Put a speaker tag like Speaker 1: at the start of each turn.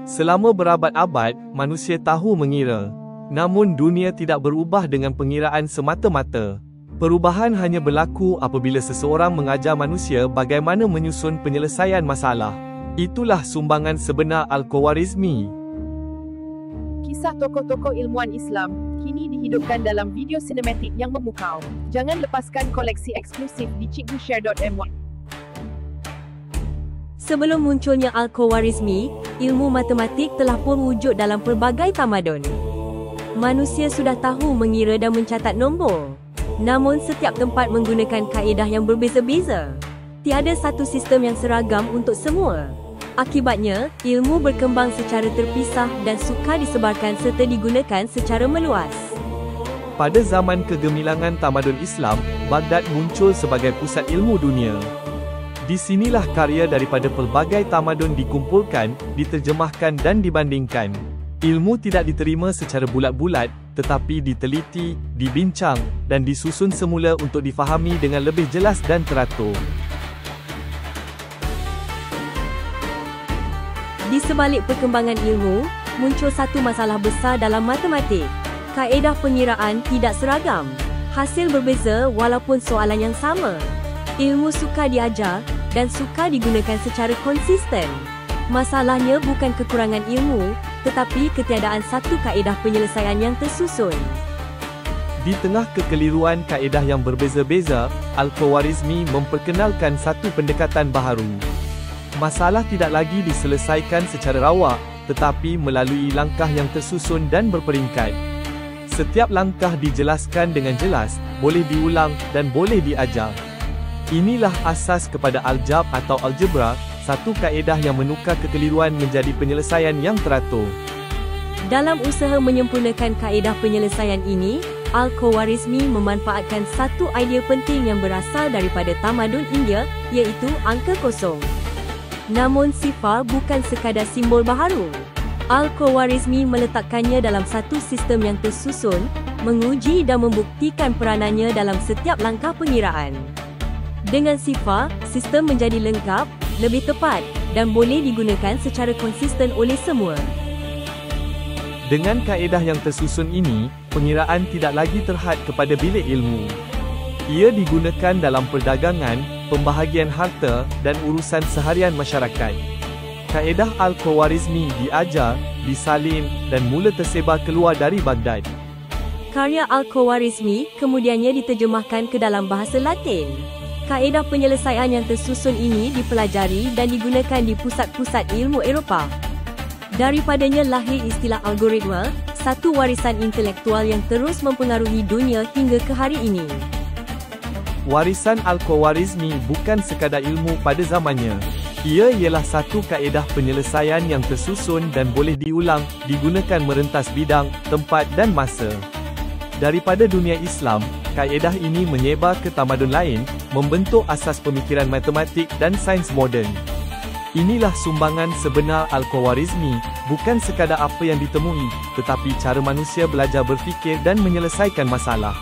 Speaker 1: Selama berabad-abad, manusia tahu mengira. Namun dunia tidak berubah dengan pengiraan semata-mata. Perubahan hanya berlaku apabila seseorang mengajar manusia bagaimana menyusun penyelesaian masalah. Itulah sumbangan sebenar Al-Khwarizmi.
Speaker 2: Kisah tokoh-tokoh ilmuwan Islam kini dihidupkan dalam video sinematik yang memukau. Jangan lepaskan koleksi eksklusif di cikgushare.my.
Speaker 3: Sebelum munculnya Al-Khwarizmi, ilmu matematik telah pun wujud dalam pelbagai tamadun. Manusia sudah tahu mengira dan mencatat nombor. Namun setiap tempat menggunakan kaedah yang berbeza-beza. Tiada satu sistem yang seragam untuk semua. Akibatnya, ilmu berkembang secara terpisah dan sukar disebarkan serta digunakan secara meluas.
Speaker 1: Pada zaman kegemilangan tamadun Islam, Baghdad muncul sebagai pusat ilmu dunia. Di sinilah karya daripada pelbagai tamadun dikumpulkan, diterjemahkan dan dibandingkan. Ilmu tidak diterima secara bulat-bulat, tetapi diteliti, dibincang, dan disusun semula untuk difahami dengan lebih jelas dan teratur.
Speaker 3: Di sebalik perkembangan ilmu, muncul satu masalah besar dalam matematik. Kaedah pengiraan tidak seragam. Hasil berbeza walaupun soalan yang sama. Ilmu sukar diajar dan sukar digunakan secara konsisten. Masalahnya bukan kekurangan ilmu, tetapi ketiadaan satu kaedah penyelesaian yang tersusun.
Speaker 1: Di tengah kekeliruan kaedah yang berbeza-beza, Al-Khwarizmi memperkenalkan satu pendekatan baharu. Masalah tidak lagi diselesaikan secara rawak, tetapi melalui langkah yang tersusun dan berperingkat. Setiap langkah dijelaskan dengan jelas, boleh diulang dan boleh diajar. Inilah asas kepada Al-Jabr atau Algebra, satu kaedah yang menukar kekeliruan menjadi penyelesaian yang teratur.
Speaker 3: Dalam usaha menyempurnakan kaedah penyelesaian ini, Al-Khwarizmi memanfaatkan satu idea penting yang berasal daripada tamadun India, iaitu angka kosong. Namun sifar bukan sekadar simbol baharu. Al-Khwarizmi meletakkannya dalam satu sistem yang tersusun, menguji dan membuktikan peranannya dalam setiap langkah pengiraan. Dengan sifar, sistem menjadi lengkap, lebih tepat, dan boleh digunakan secara konsisten oleh semua.
Speaker 1: Dengan kaedah yang tersusun ini, pengiraan tidak lagi terhad kepada bilik ilmu. Ia digunakan dalam perdagangan, pembahagian harta, dan urusan seharian masyarakat. Kaedah Al-Khwarizmi diajar, disalin, dan mula tersebar keluar dari Baghdad.
Speaker 3: Karya Al-Khwarizmi kemudiannya diterjemahkan ke dalam bahasa Latin. Kaedah penyelesaian yang tersusun ini dipelajari dan digunakan di pusat-pusat ilmu Eropah. Daripadanya lahir istilah algoritma, satu warisan intelektual yang terus mempengaruhi dunia hingga ke hari ini.
Speaker 1: Warisan Al-Khwarizmi bukan sekadar ilmu pada zamannya. Ia ialah satu kaedah penyelesaian yang tersusun dan boleh diulang, digunakan merentas bidang, tempat dan masa. Daripada dunia Islam, kaedah ini menyebar ke tamadun lain, membentuk asas pemikiran matematik dan sains moden. Inilah sumbangan sebenar Al-Khwarizmi, bukan sekadar apa yang ditemui, tetapi cara manusia belajar berfikir dan menyelesaikan masalah.